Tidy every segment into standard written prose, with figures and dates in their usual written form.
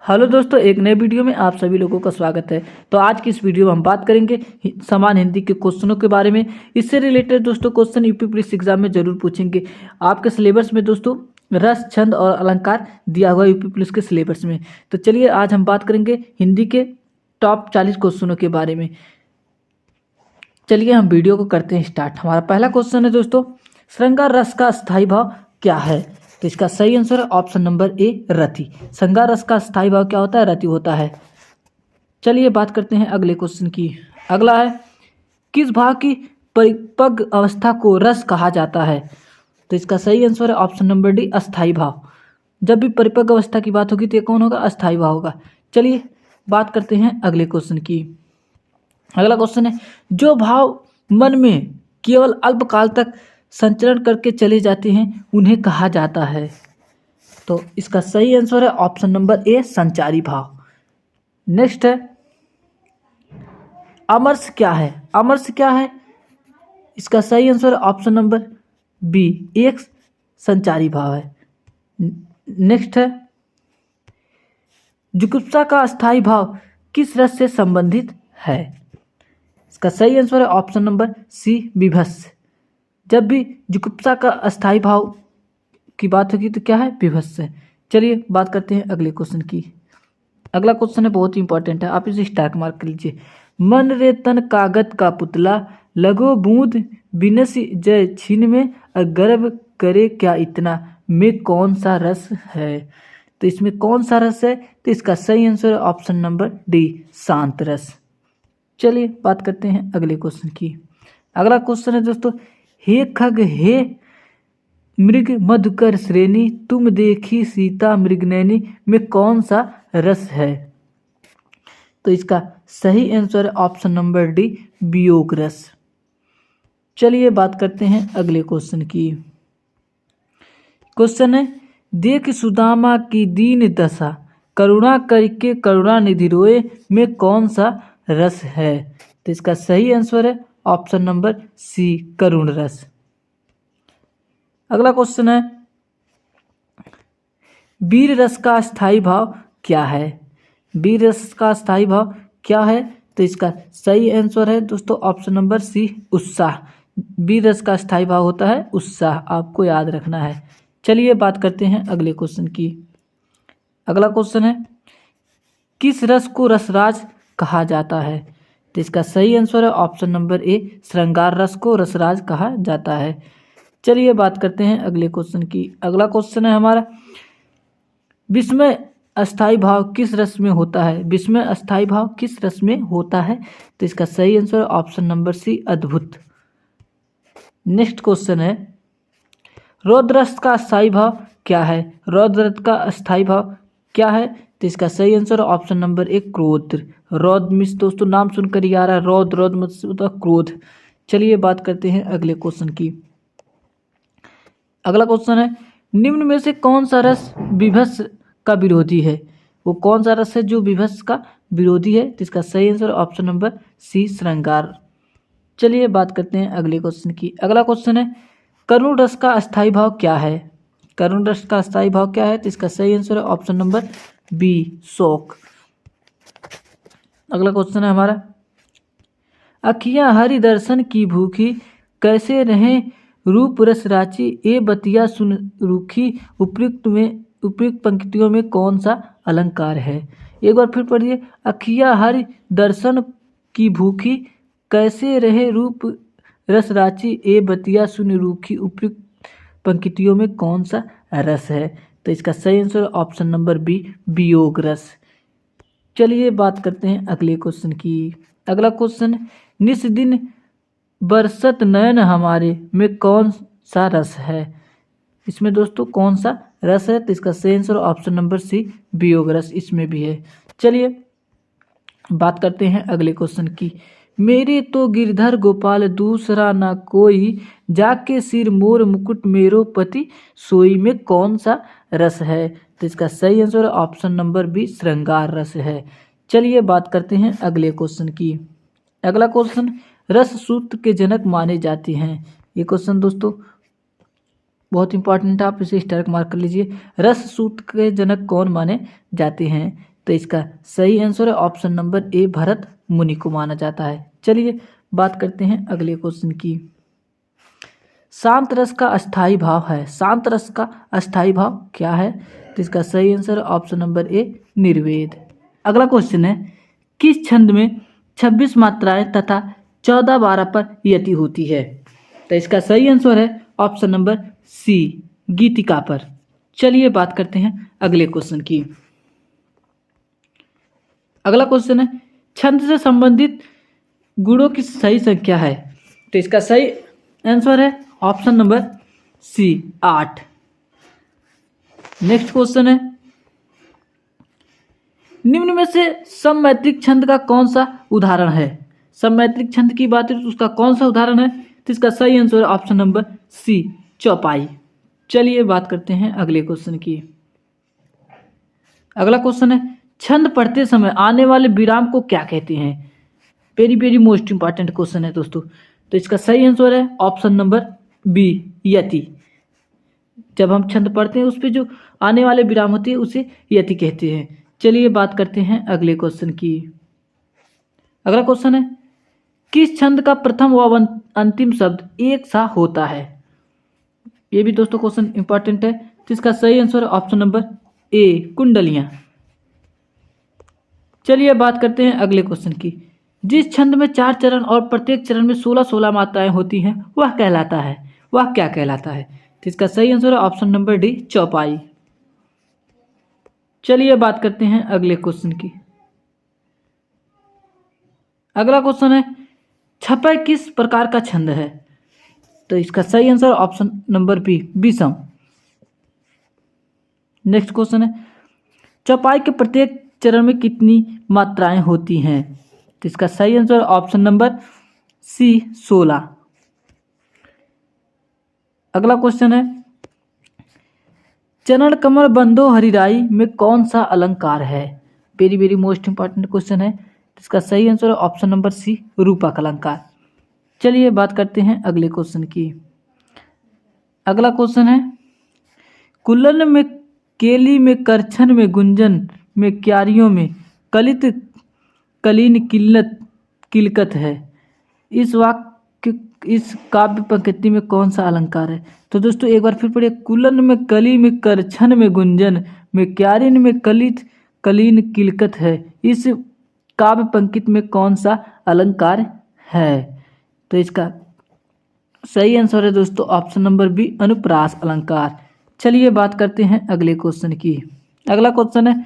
Hello दोस्तों, एक नए वीडियो में आप सभी लोगों का स्वागत है। तो आज की इस वीडियो में हम बात करेंगे समान हिंदी के क्वेश्चनों के बारे में। इससे रिलेटेड दोस्तों क्वेश्चन यूपी पुलिस एग्जाम में जरूर पूछेंगे। आपके सिलेबस में दोस्तों रस, छंद और अलंकार दिया हुआ है यूपी पुलिस के सिलेबस में। तो चलिए आज हम बात करेंगे हिंदी के टॉप 40 क्वेश्चनों के बारे में। चलिए हम वीडियो को करते हैं स्टार्ट। हमारा पहला क्वेश्चन है दोस्तों, श्रृंगार रस का स्थायी भाव क्या है? तो इसका सही आंसर है ऑप्शन नंबर ए, रति। श्रृंगार रस का स्थायी भाव क्या होता है? रति होता है। चलिए बात करते हैं अगले क्वेश्चन की। अगला है, किस भाव की परिपक्व अवस्था को रस कहा जाता है? तो इसका सही आंसर है ऑप्शन नंबर डी, अस्थायी भाव। जब भी परिपक्व अवस्था की बात होगी तो ये कौन होगा? अस्थायी भाव होगा। चलिए बात करते हैं अगले क्वेश्चन की। अगला क्वेश्चन है, जो भाव मन में केवल अल्पकाल तक संचरण करके चले जाते हैं उन्हें कहा जाता है? तो इसका सही आंसर है ऑप्शन नंबर ए, संचारी भाव। नेक्स्ट है, अमरस क्या है? अमरस क्या है? इसका सही आंसर है ऑप्शन नंबर बी, एक संचारी भाव है। नेक्स्ट है, जुगुप्सा का अस्थायी भाव किस रस से संबंधित है? इसका सही आंसर है ऑप्शन नंबर सी, विभत्स। जब भी जुगुप्सा का अस्थायी भाव की बात होगी तो क्या है? विभत्स है। चलिए बात करते हैं अगले क्वेश्चन की। अगला क्वेश्चन है बहुत ही इंपॉर्टेंट है, आप इसे स्टार मार्क कर लीजिए। मन रे तन कागत का पुतला, लगो बूंद बिनसी जय छीन में, गर्व करे क्या इतना, में कौन सा रस है? तो इसमें कौन सा रस है? तो इसका सही आंसर है ऑप्शन नंबर डी, शांत रस। चलिए बात करते हैं अगले क्वेश्चन की। अगला क्वेश्चन है दोस्तों, हे खग हे मृग मधुकर श्रेणी, तुम देखी सीता मृगनैनी, में कौन सा रस है? तो इसका सही आंसर है ऑप्शन नंबर डी, वियोग रस। चलिए बात करते हैं अगले क्वेश्चन की। क्वेश्चन है, देख सुदामा की दीन दशा, करुणा करके करुणा निधि रोए, में कौन सा रस है? तो इसका सही आंसर है ऑप्शन नंबर सी, करुण रस। अगला क्वेश्चन है, वीर रस का स्थायी भाव क्या है? वीर रस का स्थायी भाव क्या है? तो इसका सही आंसर है दोस्तों ऑप्शन नंबर सी, उत्साह। वीर रस का स्थायी भाव होता है उत्साह, आपको याद रखना है। चलिए बात करते हैं अगले क्वेश्चन की। अगला क्वेश्चन है, किस रस को रसराज कहा जाता है? तो इसका सही आंसर है ऑप्शन नंबर ए, श्रृंगार रस को रसराज कहा जाता है। चलिए बात करते हैं अगले क्वेश्चन की। अगला क्वेश्चन है हमारा, विस्मय अस्थायी भाव किस रस में होता है? विस्मय अस्थायी भाव किस रस में होता है? तो इसका सही आंसर है ऑप्शन नंबर सी, अद्भुत। नेक्स्ट क्वेश्चन है, रौद्र रस का अस्थायी भाव क्या है? रौद्र रस का अस्थायी भाव क्या है? तो इसका सही आंसर है ऑप्शन नंबर एक, क्रोध। रौद्र मिस दोस्तों नाम सुनकर ही आ रहा है, रौद्र, रौद्र मतलब क्रोध। चलिए बात करते हैं अगले क्वेश्चन की। अगला क्वेश्चन है, निम्न में से कौन सा रस विभत्स का विरोधी है? वो कौन सा रस है जो विभत्स का विरोधी है? तो इसका सही आंसर ऑप्शन नंबर सी, श्रृंगार। चलिए बात करते हैं अगले क्वेश्चन की। अगला क्वेश्चन है, करुण रस का अस्थायी भाव क्या है? करुण रस का अस्थायी भाव क्या है? तो इसका सही आंसर है ऑप्शन नंबर बी, शोक। अगला क्वेश्चन है हमारा, अखियां हरि दर्शन की भूखी, कैसे रहें रूप रस राची, ए बतिया सुन रूखी, उपयुक्त पंक्तियों में कौन सा अलंकार है? एक बार फिर पढ़िए, अखियां हरि दर्शन की भूखी, कैसे रहे रूप रस राची, ए बतिया सुन रूखी, उपयुक्त पंक्तियों में कौन सा रस है? तो इसका सही आंसर ऑप्शन नंबर बी, वियोग रस। चलिए बात करते हैं अगले क्वेश्चन की। अगला क्वेश्चन, निस दिन बरसत नयन हमारे, में कौन सा रस है? इसमें दोस्तों कौन सा रस है? तो इसका सही आंसर ऑप्शन नंबर सी, वियोग रस, इसमें भी है। चलिए बात करते हैं अगले क्वेश्चन की। मेरे तो गिरधर गोपाल दूसरा ना कोई, जाके सिर मोर मुकुट मेरो पति सोई, में कौन सा रस है? तो इसका सही आंसर ऑप्शन नंबर बी, श्रृंगार रस है। चलिए बात करते हैं अगले क्वेश्चन की। अगला क्वेश्चन, रस सूत्र के जनक माने जाते हैं। ये क्वेश्चन दोस्तों बहुत इंपॉर्टेंट है, आप इसे स्टार मार्क कर लीजिए। रस सूत्र के जनक कौन माने जाते हैं? तो इसका सही आंसर है ऑप्शन नंबर ए, भरत मुनि को माना जाता है। चलिए बात करते हैं अगले क्वेश्चन की। शांत रस का अस्थाई भाव है, शांत रस का अस्थाई भाव क्या है? तो इसका सही आंसर है ऑप्शन नंबर ए, निर्वेद। अगला क्वेश्चन है, किस छंद में 26 मात्राएं तथा 14-12 पर यति होती है? तो इसका सही आंसर है ऑप्शन नंबर सी, गीतिका पर। चलिए बात करते हैं अगले क्वेश्चन की। अगला क्वेश्चन है, छंद से संबंधित गुणों की सही संख्या है? तो इसका सही आंसर है option number c, 8। Next question है, निम्न में से सममैत्रिक छंद का कौन सा उदाहरण है? सममैत्रिक छंद की बात है तो उसका कौन सा उदाहरण है? तो इसका सही आंसर है ऑप्शन नंबर सी, चौपाई। चलिए बात करते हैं अगले क्वेश्चन की। अगला क्वेश्चन है, छंद पढ़ते समय आने वाले विराम को क्या कहते हैं? Very very most important question है दोस्तों। तो इसका सही आंसर है ऑप्शन नंबर बी, यति। जब हम छंद पढ़ते हैं उस पर जो आने वाले विराम होते हैं उसे यति कहते हैं। चलिए बात करते हैं अगले क्वेश्चन की। अगला क्वेश्चन है, किस छंद का प्रथम व अंतिम शब्द एक सा होता है? ये भी दोस्तों क्वेश्चन इंपॉर्टेंट है। तो इसका सही आंसर है ऑप्शन नंबर ए, कुंडलियां। चलिए बात करते हैं अगले क्वेश्चन की। जिस छंद में 4 चरण और प्रत्येक चरण में 16-16 मात्राएं होती हैं वह कहलाता है, वह क्या कहलाता है? तो इसका सही आंसर है ऑप्शन नंबर डी, चौपाई। चलिए बात करते हैं अगले क्वेश्चन की। अगला क्वेश्चन है, छपै किस प्रकार का छंद है? तो इसका सही आंसर ऑप्शन नंबर बी, विषम। नेक्स्ट क्वेश्चन है, चौपाई के प्रत्येक चरण में कितनी मात्राएं होती हैं? तो इसका सही आंसर ऑप्शन नंबर सी, 16। अगला क्वेश्चन है, चरण कमल बंधो हरिराई में कौन सा अलंकार है? Very very most important question है। इसका सही आंसर है ऑप्शन नंबर सी, रूपक अलंकार। चलिए बात करते हैं अगले क्वेश्चन की। अगला क्वेश्चन है, कुल्लन में केली में करछन में गुंजन में क्यारियों में कलित कलीन किल्लत किलकत है। इस वाक्य इस काव्य पंक्ति में कौन सा अलंकार है? तो दोस्तों एक बार फिर पढ़िए, कुलन में कली में करछन में गुंजन में क्यारिन में कलित कलीन किलकत है। इस काव्य पंक्ति में कौन सा अलंकार है? तो इसका सही आंसर है दोस्तों ऑप्शन नंबर बी, अनुप्रास अलंकार। चलिए बात करते हैं अगले क्वेश्चन की। अगला क्वेश्चन है,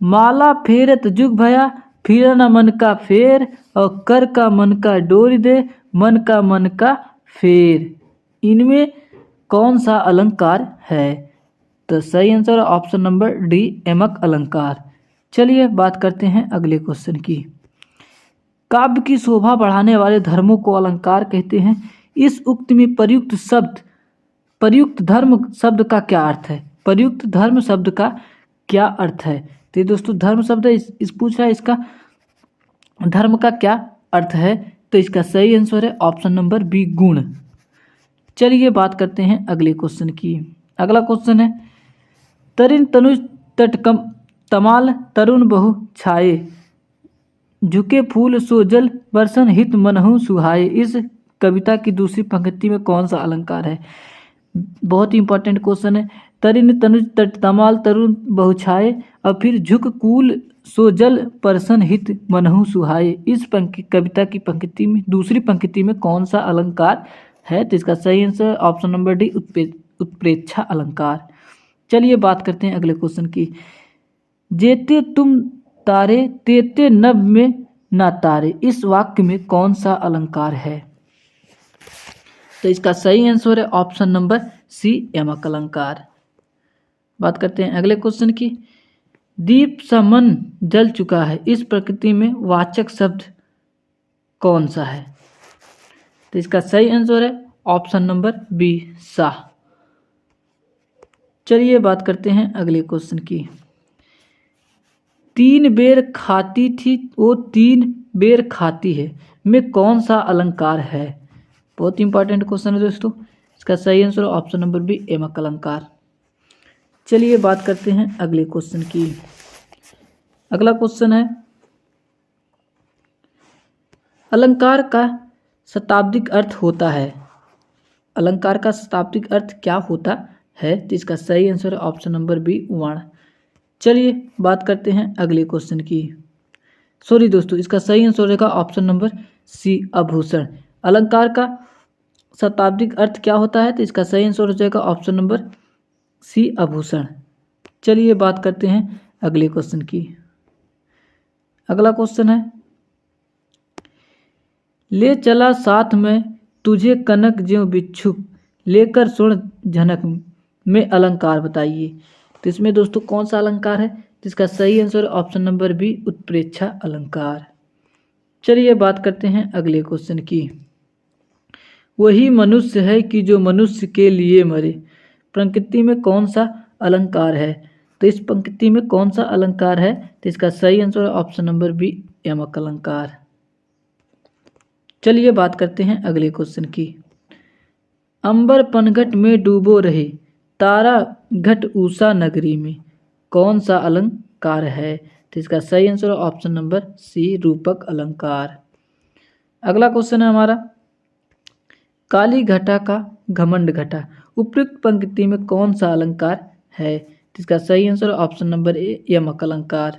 माला फेरत जुग भया फिर न मन का फेर और कर का मन का डोरी दे मन का फेर। इनमें कौन सा अलंकार है? तो सही आंसर ऑप्शन नंबर डी, एमक अलंकार। चलिए बात करते हैं अगले क्वेश्चन की। काव्य की शोभा बढ़ाने वाले धर्मों को अलंकार कहते हैं। इस उक्त में प्रयुक्त धर्म शब्द का क्या अर्थ है? प्रयुक्त धर्म शब्द का क्या अर्थ है? तो दोस्तों धर्म शब्द इस पूछ रहा है, इसका धर्म का क्या अर्थ है? तो इसका सही आंसर है ऑप्शन नंबर बी, गुण। चलिए बात करते हैं अगले क्वेश्चन की। अगला क्वेश्चन है, तरिन तनुज तटकम तमाल तरुण बहु छाए झुके फूल सो जल बरसन हित मनहु सुहाए। इस कविता की दूसरी पंक्ति में कौन सा अलंकार है? बहुत ही इंपॉर्टेंट क्वेश्चन है। तरिन तनुज तट तमाल तरुण बहु छाए और फिर झुक कूल सो जल परसन हित मनहु सुहाए। इस कविता की पंक्ति में दूसरी पंक्ति में कौन सा अलंकार है? तो इसका सही आंसर ऑप्शन नंबर डी, उत्प्रेक्षा अलंकार। चलिए बात करते हैं अगले क्वेश्चन की। जेते तुम तारे तेते नभ में ना तारे, इस वाक्य में कौन सा अलंकार है? तो इसका सही आंसर है ऑप्शन नंबर सी, यमक अलंकार। बात करते हैं अगले क्वेश्चन की। दीप सा मन जल चुका है, इस प्रकृति में वाचक शब्द कौन सा है? तो इसका सही आंसर है ऑप्शन नंबर बी, सा। चलिए बात करते हैं अगले क्वेश्चन की। 3 बेर खाती थी वो 3 बेर खाती है में कौन सा अलंकार है? बहुत इंपॉर्टेंट क्वेश्चन है दोस्तों। इसका सही आंसर ऑप्शन नंबर बी, एमक अलंकार। चलिए बात करते हैं अगले क्वेश्चन की। अगला क्वेश्चन है, अलंकार का शताब्दिक अर्थ होता है। अलंकार का शताब्दिक अर्थ क्या होता है? तो इसका सही आंसर है ऑप्शन नंबर बी, वर्ण। चलिए बात करते हैं अगले क्वेश्चन की। सॉरी दोस्तों, इसका सही आंसर रहेगा ऑप्शन नंबर सी, आभूषण। अलंकार का शताब्दिक अर्थ क्या होता है? तो इसका सही आंसर हो जाएगा ऑप्शन नंबर सी, आभूषण। चलिए बात करते हैं अगले क्वेश्चन की। अगला क्वेश्चन है, ले चला साथ में तुझे कनक ज्यों बिच्छू, लेकर स्वर्ण झनक में अलंकार बताइए। तो इसमें दोस्तों कौन सा अलंकार है? तो इसका सही आंसर ऑप्शन नंबर बी, उत्प्रेक्षा अलंकार। चलिए बात करते हैं अगले क्वेश्चन की। वही मनुष्य है कि जो मनुष्य के लिए मरे, पंक्ति में कौन सा अलंकार है? तो इस पंक्ति में कौन सा अलंकार है? तो इसका सही आंसर ऑप्शन नंबर बी, यमक अलंकार। चलिए बात करते हैं अगले क्वेश्चन की। अंबर पनघट में डूबो रहे, तारा घट उषा नगरी में, कौन सा अलंकार है? तो इसका सही आंसर ऑप्शन नंबर सी, रूपक अलंकार। अगला क्वेश्चन है हमारा, काली घटा का घमंड घटा, उपयुक्त पंक्ति में कौन सा अलंकार है? तो इसका सही आंसर ऑप्शन नंबर ए, यमक अलंकार।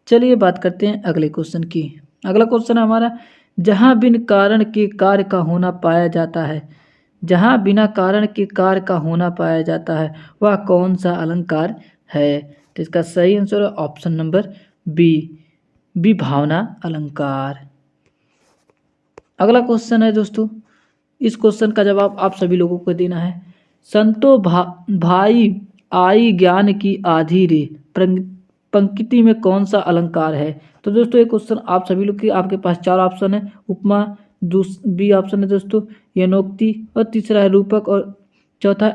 चलिए बात करते हैं अगले क्वेश्चन की। अगला क्वेश्चन है हमारा, जहाँ बिन कारण के कार्य का होना पाया जाता है, जहाँ बिना कारण के कार्य का होना पाया जाता है, वह कौन सा अलंकार है? तो इसका सही आंसर है ऑप्शन नंबर बी, विभावना अलंकार। अगला क्वेश्चन है दोस्तों, इस क्वेश्चन का जवाब आप सभी लोगों को देना है। संतो भाई आई ज्ञान की आधी रे, पंक्ति में कौन सा अलंकार है? तो दोस्तों ये क्वेश्चन आप सभी लोग की, आपके पास चार ऑप्शन है, उपमा, बी ऑप्शन है दोस्तों यनोक्ति, और तीसरा है रूपक, और चौथा है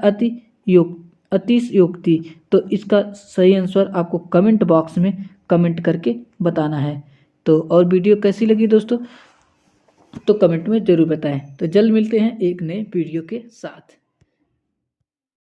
अतिशयोक्ति। तो इसका सही आंसर आपको कमेंट बॉक्स में कमेंट करके बताना है। तो और वीडियो कैसी लगी दोस्तों, तो कमेंट में ज़रूर बताएं। तो जल्द मिलते हैं एक नए वीडियो के साथ।